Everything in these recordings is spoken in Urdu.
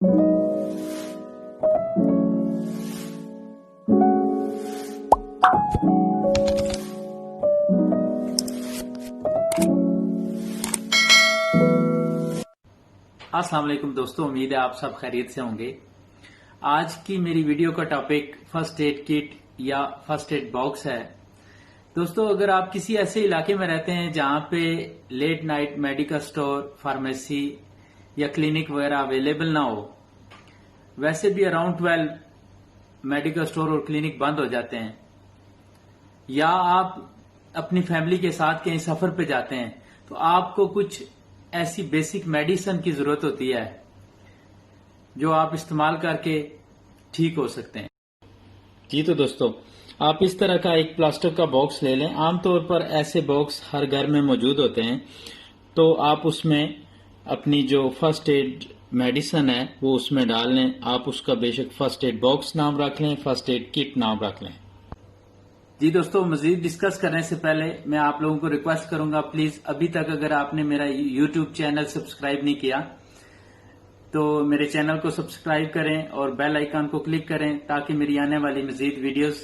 السلام علیکم دوستو، امید ہے آپ سب خیریت سے ہوں گے۔ آج کی میری ویڈیو کا ٹاپک فرسٹ ایڈ کٹ یا فرسٹ ایڈ باکس ہے۔ دوستو، اگر آپ کسی ایسے علاقے میں رہتے ہیں جہاں پہ late night medical store, pharmacy یا کلینک وغیرہ اویلیبل نہ ہو، ویسے بھی اراؤنڈ 12 میڈیکل سٹور اور کلینک بند ہو جاتے ہیں، یا آپ اپنی فیملی کے ساتھ کہیں سفر پہ جاتے ہیں، تو آپ کو کچھ ایسی بیسک میڈیسن کی ضرورت ہوتی ہے جو آپ استعمال کر کے ٹھیک ہو سکتے ہیں۔ جی تو دوستو، آپ اس طرح کا ایک پلاسٹک کا باکس لے لیں۔ عام طور پر ایسے باکس ہر گھر میں موجود ہوتے ہیں، تو آپ اس میں اپنی جو فرسٹ ایڈ میڈیسن ہے وہ اس میں ڈال لیں۔ آپ اس کا بے شک فرسٹ ایڈ باکس نام رکھ لیں، فرسٹ ایڈ کٹ نام رکھ لیں۔ جی دوستو، مزید ڈسکس کرنے سے پہلے میں آپ لوگوں کو ریکویسٹ کروں گا، پلیز ابھی تک اگر آپ نے میرا یوٹیوب چینل سبسکرائب نہیں کیا تو میرے چینل کو سبسکرائب کریں اور بیل آئیکن کو کلک کریں تاکہ میری آنے والی مزید ویڈیوز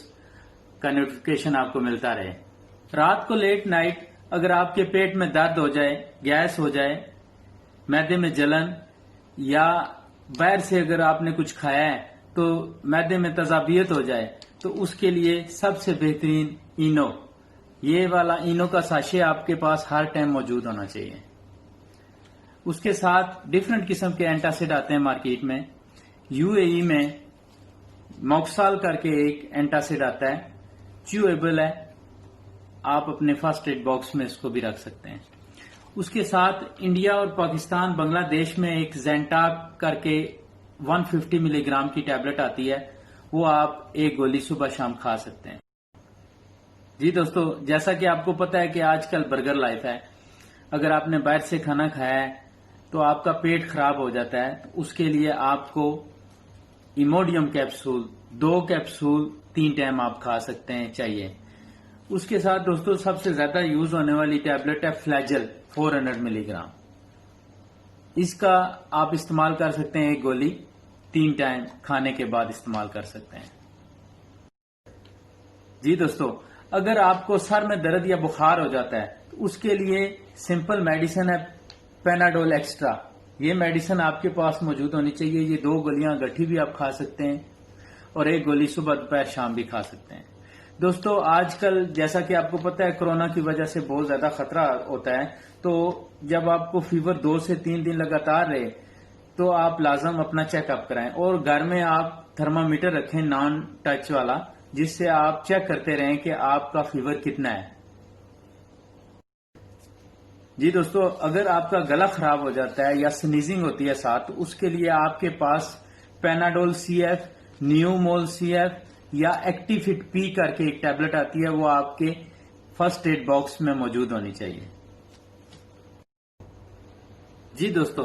کا نوٹیفیکیشن آپ کو ملتا رہے۔ رات کو لیٹ نائٹ اگر آپ کے پیٹ میں درد ہو جائے، گیس ہو جائے، معدے میں جلن، یا باہر سے اگر آپ نے کچھ کھایا ہے تو معدے میں تذابیت ہو جائے، تو اس کے لیے سب سے بہترین اینو، یہ والا اینو کا ساشے آپ کے پاس ہر ٹائم موجود ہونا چاہیے۔ اس کے ساتھ ڈیفرنٹ قسم کے اینٹاسڈ آتے ہیں مارکیٹ میں۔ یو اے ای میں موکسال کر کے ایک اینٹاسڈ آتا ہے، چیویبل ہے، آپ اپنے فرسٹ ایڈ باکس میں اس کو بھی رکھ سکتے ہیں۔ اس کے ساتھ انڈیا اور پاکستان، بنگلہ دیش میں ایک زینٹاک کر کے 150 ملی گرام کی ٹیبلٹ آتی ہے، وہ آپ ایک گولی صبح شام کھا سکتے ہیں۔ جی دوستو، جیسا کہ آپ کو پتا ہے کہ آج کل برگر لائف ہے، اگر آپ نے باہر سے کھانا کھایا ہے تو آپ کا پیٹ خراب ہو جاتا ہے، تو اس کے لیے آپ کو ایموڈیم کیپسول 2 کیپسول 3 ٹائم آپ کھا سکتے ہیں چاہیے۔ اس کے ساتھ دوستو سب سے زیادہ یوز ہونے والی ٹیبلٹ ہے فلیجل 400 ملی گرام۔ اس کا آپ استعمال کر سکتے ہیں، ایک گولی 3 ٹائم کھانے کے بعد استعمال کر سکتے ہیں۔ جی دوستو، اگر آپ کو سر میں درد یا بخار ہو جاتا ہے تو اس کے لیے سمپل میڈیسن ہے پیناڈول ایکسٹرا۔ یہ میڈیسن آپ کے پاس موجود ہونی چاہیے۔ یہ 2 گولیاں گٹھی بھی آپ کھا سکتے ہیں اور ایک گولی صبح دوپہر شام بھی کھا سکتے ہیں۔ دوستو، آج کل جیسا کہ آپ کو پتا ہے کرونا کی وجہ سے بہت زیادہ خطرہ ہوتا ہے، تو جب آپ کو فیور 2 سے 3 دن لگاتار رہے تو آپ لازم اپنا چیک اپ کرائیں، اور گھر میں آپ تھرمامیٹر رکھیں نان ٹچ والا، جس سے آپ چیک کرتے رہیں کہ آپ کا فیور کتنا ہے۔ جی دوستو، اگر آپ کا گلا خراب ہو جاتا ہے یا سنیزنگ ہوتی ہے ساتھ، تو اس کے لیے آپ کے پاس پیناڈول سی ایف، نیومول سی ایف یا ایکٹی فٹ پی کر کے ایک ٹیبلٹ آتی ہے، وہ آپ کے فرسٹ ایڈ باکس میں موجود ہونی چاہیے۔ جی دوستو،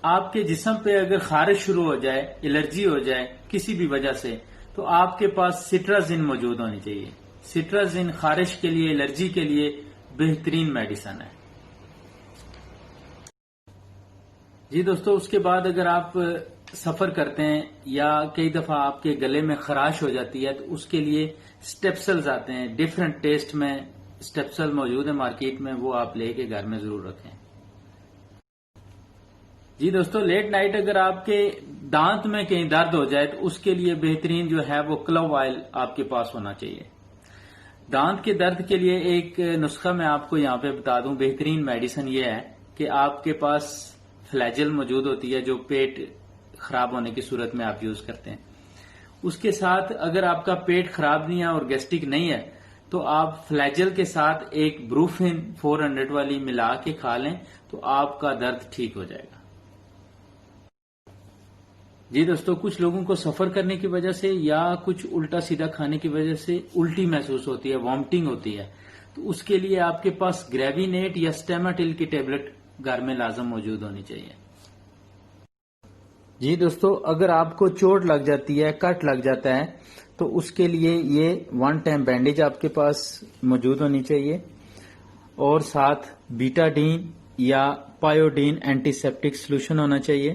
آپ کے جسم پہ اگر خارش شروع ہو جائے، الرجی ہو جائے کسی بھی وجہ سے، تو آپ کے پاس سٹرازین موجود ہونی چاہیے۔ سٹرازین خارش کے لیے، الرجی کے لیے بہترین میڈیسن ہے۔ جی دوستو، اس کے بعد اگر آپ سفر کرتے ہیں یا کئی دفعہ آپ کے گلے میں خراش ہو جاتی ہے، تو اس کے لیے سٹیپسلز آتے ہیں، ڈیفرنٹ ٹیسٹ میں سٹیپسل موجود ہیں مارکیٹ میں، وہ آپ لے کے گھر میں ضرور رکھیں۔ جی دوستو، لیٹ نائٹ اگر آپ کے دانت میں کہیں درد ہو جائے تو اس کے لیے بہترین جو ہے وہ کلو آئل آپ کے پاس ہونا چاہیے۔ دانت کے درد کے لیے ایک نسخہ میں آپ کو یہاں پہ بتا دوں، بہترین میڈیسن یہ ہے کہ آپ کے پاس فلیجل موجود ہوتی ہے جو پیٹ خراب ہونے کی صورت میں آپ یوز کرتے ہیں۔ اس کے ساتھ اگر آپ کا پیٹ خراب نہیں ہے اور گیسٹرک نہیں ہے تو آپ فلیجل کے ساتھ ایک بروفن 400 والی ملا کے کھا لیں تو آپ کا درد ٹھیک ہو جائے گا۔ جی دوستو، کچھ لوگوں کو سفر کرنے کی وجہ سے یا کچھ الٹا سیدھا کھانے کی وجہ سے الٹی محسوس ہوتی ہے، وامٹنگ ہوتی ہے، تو اس کے لیے آپ کے پاس گریوینیٹ یا سٹیماٹل کی ٹیبلٹ گھر میں لازم موجود ہونی چاہیے۔ جی دوستو، اگر آپ کو چوٹ لگ جاتی ہے، کٹ لگ جاتا ہے، تو اس کے لیے یہ 1 ٹائم بینڈیج آپ کے پاس موجود ہونی چاہیے، اور ساتھ بیٹاڈین یا پایوڈین اینٹی سیپٹک سلوشن ہونا چاہیے،